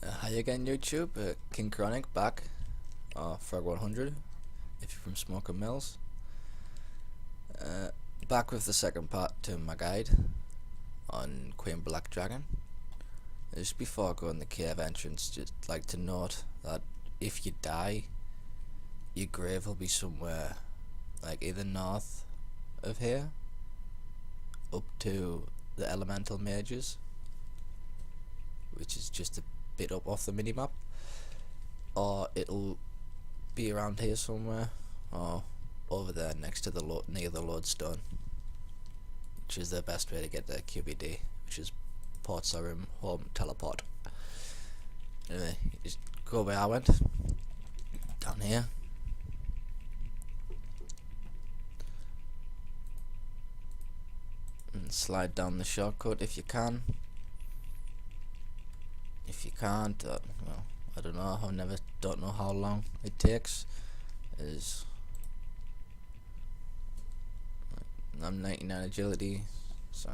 Hi again, YouTube. King Chronic back. Frog100 if you're from Smoking Mills. Back with the second part to my guide on Queen Black Dragon. Just before I go in the cave entrance, just like to note that if you die, your grave will be somewhere like either north of here up to the elemental mages, which is just a bit up off the minimap, or it'll be around here somewhere, or over there next to the near the lodestone, which is the best way to get the QBD, which is Port Sarim home teleport. Anyway, just go where I went, down here. And slide down the shortcut if you can. If you can't, well, I don't know. Don't know how long it takes. I'm 99 agility, so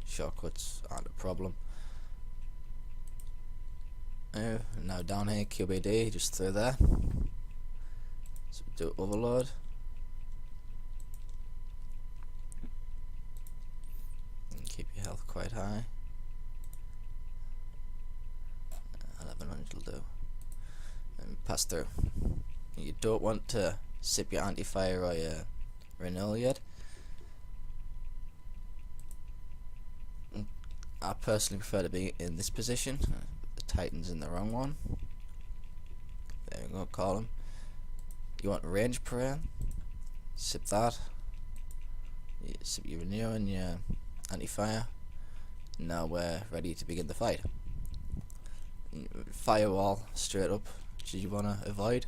shortcuts aren't a problem. Now down here, QBD, just through there. So do overload. And keep your health quite high. 1100 will do. And pass through. You don't want to sip your anti-fire or your renewal yet. I personally prefer to be in this position. The Titan's in the wrong one. There we go, call him. You want range prayer? Sip that. You sip your renew and your anti-fire. Now we're ready to begin the fight. Firewall straight up, which you want to avoid.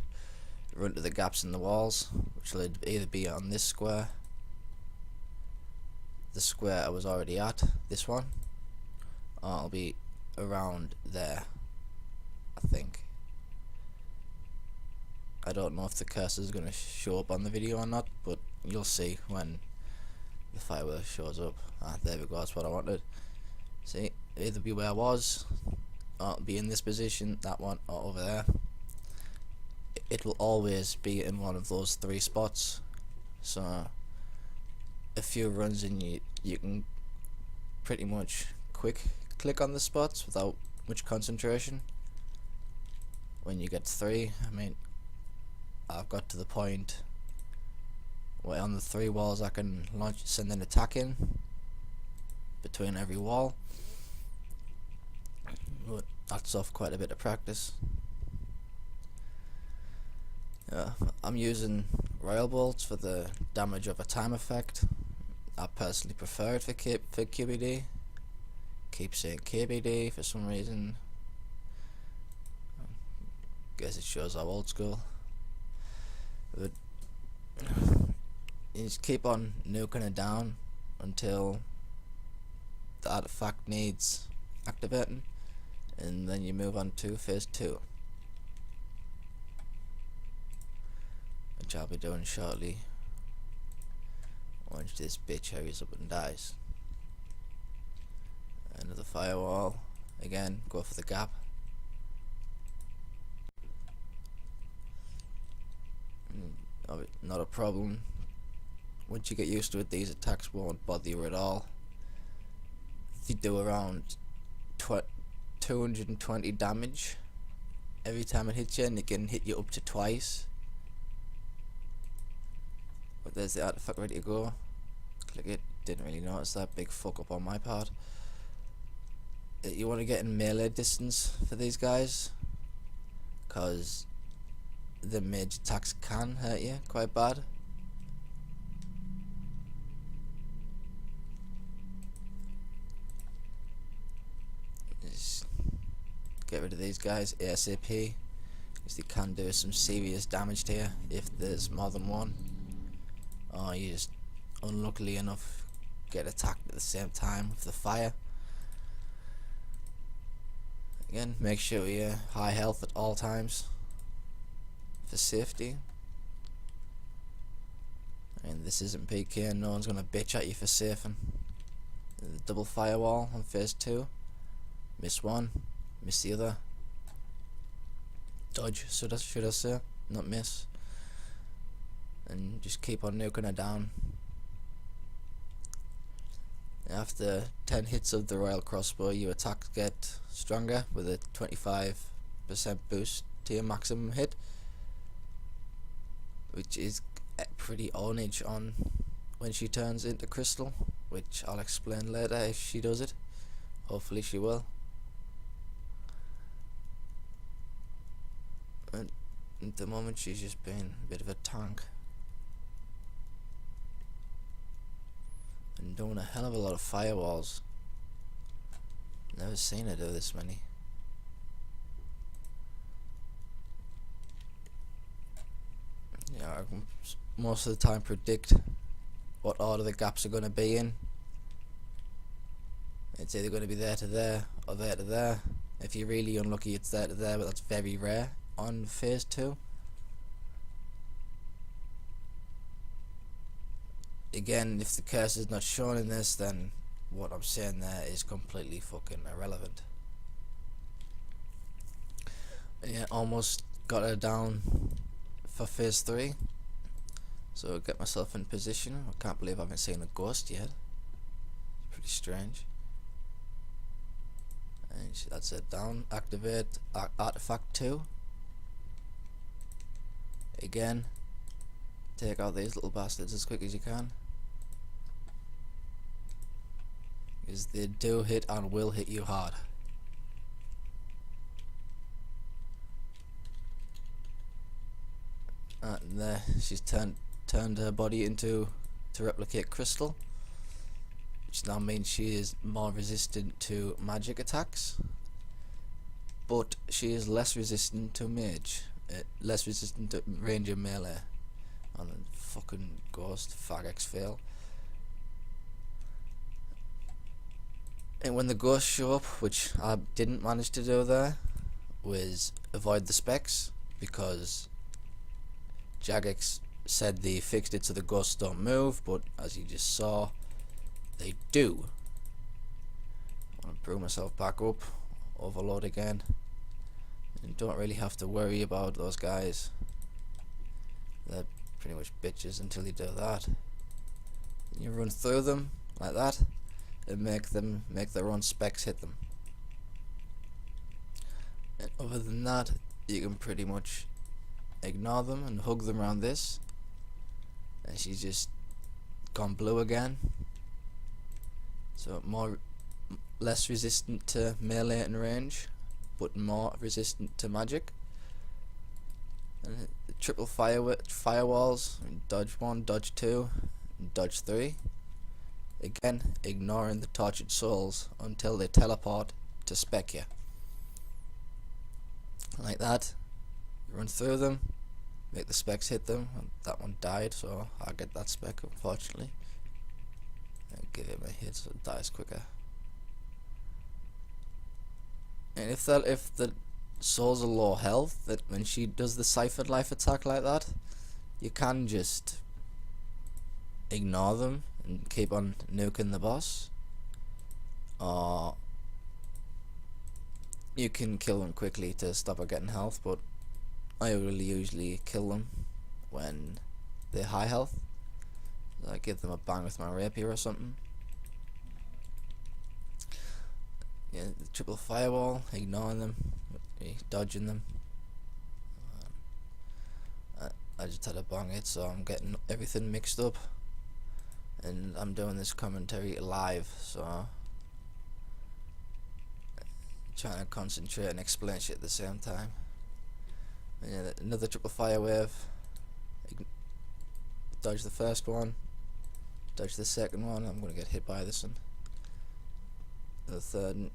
Run to the gaps in the walls, which will either be on this square, the square I was already at, this one, or I'll be around there, I think. I don't know if the cursor is going to show up on the video or not, but you'll see when the firework shows up. There we go, that's what I wanted. See, either be where I was, or be in this position, that one, or over there. It will always be in one of those three spots, so a few runs and you can pretty much quick click on the spots without much concentration. When you get three, I mean, I've got to the point where on the three walls I can send an attack in between every wall, but that's off quite a bit of practice. I'm using Royal Bolts for the damage over time effect. I personally prefer it for QBD. Keep saying KBD for some reason. Guess it shows how old school. But you just keep on nuking it down until the artifact needs activating, and then you move on to phase 2, which I'll be doing shortly once this bitch hurries up and dies. Another firewall, again, go for the gap. Not a problem. Once you get used to it, these attacks won't bother you at all. They do around 220 damage every time it hits you, and it can hit you up to twice. But there's the artifact ready to go. Click it. Didn't really notice that. Big fuck up on my part. You want to get in melee distance for these guys, because the mage attacks can hurt you quite bad. Just get rid of these guys ASAP, because they can do some serious damage to you if there's more than one, or you just unluckily enough get attacked at the same time with the fire. Again, make sure you're high health at all times for safety. And this isn't PK, no one's gonna bitch at you for safing. The double firewall on phase 2. Miss one, miss the other. dodge, should I say, not miss, and just keep on nuking her down. After 10 hits of the royal crossbow, your attacks get stronger with a 25% boost to your maximum hit, which is pretty ownage on when she turns into crystal, which I'll explain later if she does it. Hopefully she will. And at the moment she's just been a bit of a tank and doing a hell of a lot of firewalls. Never seen her do this many. Yeah, I can most of the time predict what order the gaps are going to be in. It's either going to be there to there or there to there. If you're really unlucky, it's there to there, but that's very rare on phase 2. Again, if the curse is not shown in this, then what I'm saying there is completely fucking irrelevant. Yeah, almost got her down for phase 3. So get myself in position. I can't believe I haven't seen a ghost yet. It's pretty strange. And that's it, down. Activate artifact 2. Again, take out these little bastards as quick as you can, because they do hit and will hit you hard. And there, she's turned her body to replicate crystal, which now means she is more resistant to magic attacks, but she is less resistant to mage, less resistant to range and melee. On a fucking ghost fag fail. And when the ghosts show up, which I didn't manage to do there, was avoid the specs, because Jagex said they fixed it so the ghosts don't move, but as you just saw, they do. I want to bring myself back up, overload again, and don't really have to worry about those guys. They're pretty much bitches until you do that. You run through them like that and make their own specs hit them. And other than that, you can pretty much ignore them and hug them around this. And she's just gone blue again. So less resistant to melee and range, but more resistant to magic. And triple firewalls, dodge 1, dodge 2, and dodge 3. Again, ignoring the tortured souls until they teleport to spec you. Like that, you run through them, make the specs hit them. That one died, so I'll get that spec, unfortunately. And give it a hit so it dies quicker. And if the souls are low health, that when she does the ciphered life attack like that, you can just ignore them and keep on nuking the boss, or you can kill them quickly to stop her getting health, but I will usually kill them when they're high health. I give them a bang with my rapier or something. Yeah, the triple firewall, ignoring them, dodging them. I just had a bang hit, so I'm getting everything mixed up, and I'm doing this commentary live, so trying to concentrate and explain shit at the same time. And yeah, another triple fire wave. Dodge the first one, dodge the second one. I'm gonna get hit by this one. The third,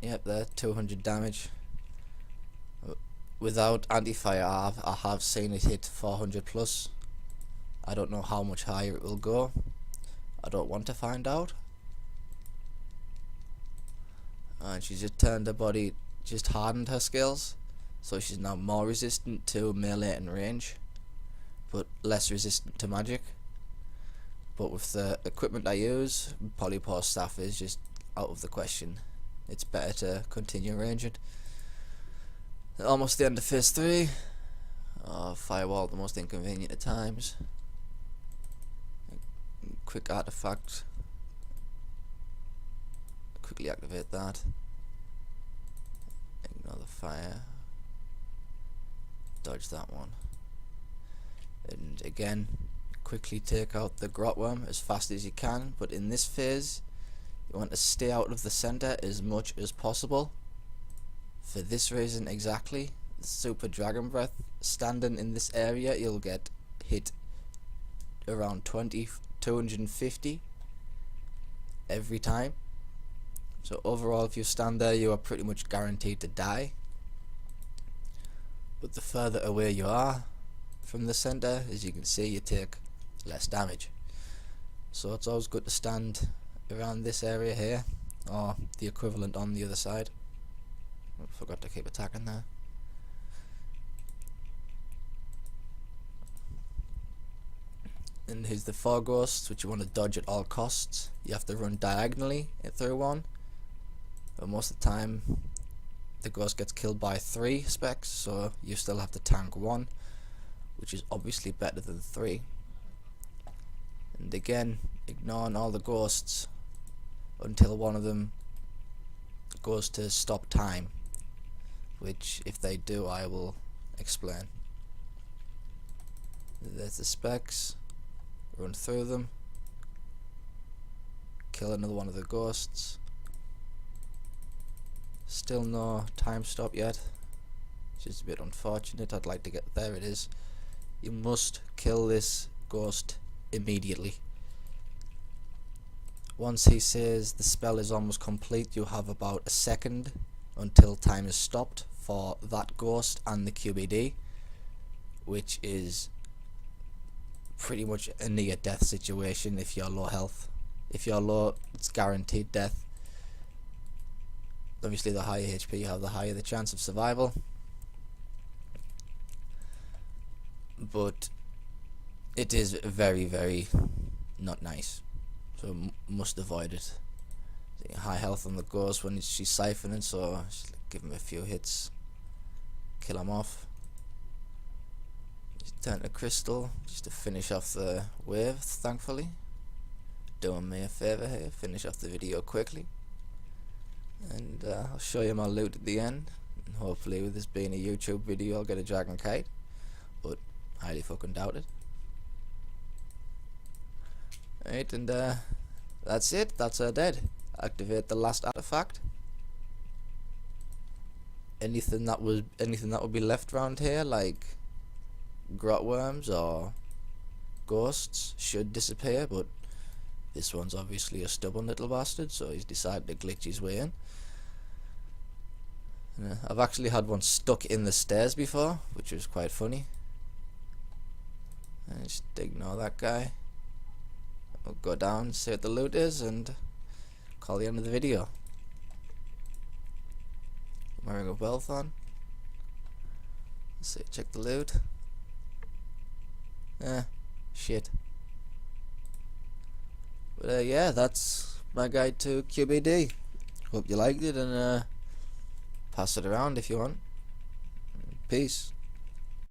yep, there, 200 damage. Without anti-fire, I have seen it hit 400 plus. I don't know how much higher it will go. I don't want to find out. And she just turned her body, just hardened her skills, so she's now more resistant to melee and range, but less resistant to magic. But with the equipment I use, polypore staff is just out of the question. It's better to continue ranging. Almost the end of phase 3. Firewall, the most inconvenient at times. Quick artifact. Quickly activate that. Ignore the fire. Dodge that one. And again, quickly take out the grot worm as fast as you can, but in this phase you want to stay out of the center as much as possible. For this reason exactly, the super dragon breath, standing in this area you'll get hit around 250 every time. So overall, if you stand there, you are pretty much guaranteed to die. But the further away you are from the center, as you can see, you take less damage. So it's always good to stand around this area here, or the equivalent on the other side. I forgot to keep attacking there. And here's the 4 ghosts, which you want to dodge at all costs. You have to run diagonally through one, but most of the time the ghost gets killed by 3 specs, so you still have to tank 1, which is obviously better than 3. And again, ignoring all the ghosts until one of them goes to stop time, which if they do I will explain. There's the specs. Run through them, kill another one of the ghosts. Still no time stop yet, which is a bit unfortunate. I'd like to get there. It is. You must kill this ghost immediately. Once he says the spell is almost complete, you have about a second until time is stopped for that ghost and the QBD, which is pretty much a near death situation if you're low health. If you're low, it's guaranteed death. Obviously the higher HP you have, the higher the chance of survival, but it is very, very not nice, so must avoid it. High health on the ghost when she's siphoning, so just give him a few hits, kill him off. Turn to crystal just to finish off the wave, thankfully. Doing me a favour here, finish off the video quickly. And I'll show you my loot at the end. And hopefully with this being a YouTube video I'll get a dragon kite, but highly fucking doubt it. Right, and that's it, that's her dead. Activate the last artifact. Anything that would be left around here, like grot worms or ghosts, should disappear, but this one's obviously a stubborn little bastard, so he's decided to glitch his way in. I've actually had one stuck in the stairs before, which was quite funny. And just ignore that guy. We'll go down, see what the loot is, and call the end of the video. Wearing a wealth on. Let's see, check the loot. Shit. But yeah, that's my guide to QBD. Hope you liked it, and pass it around if you want. Peace.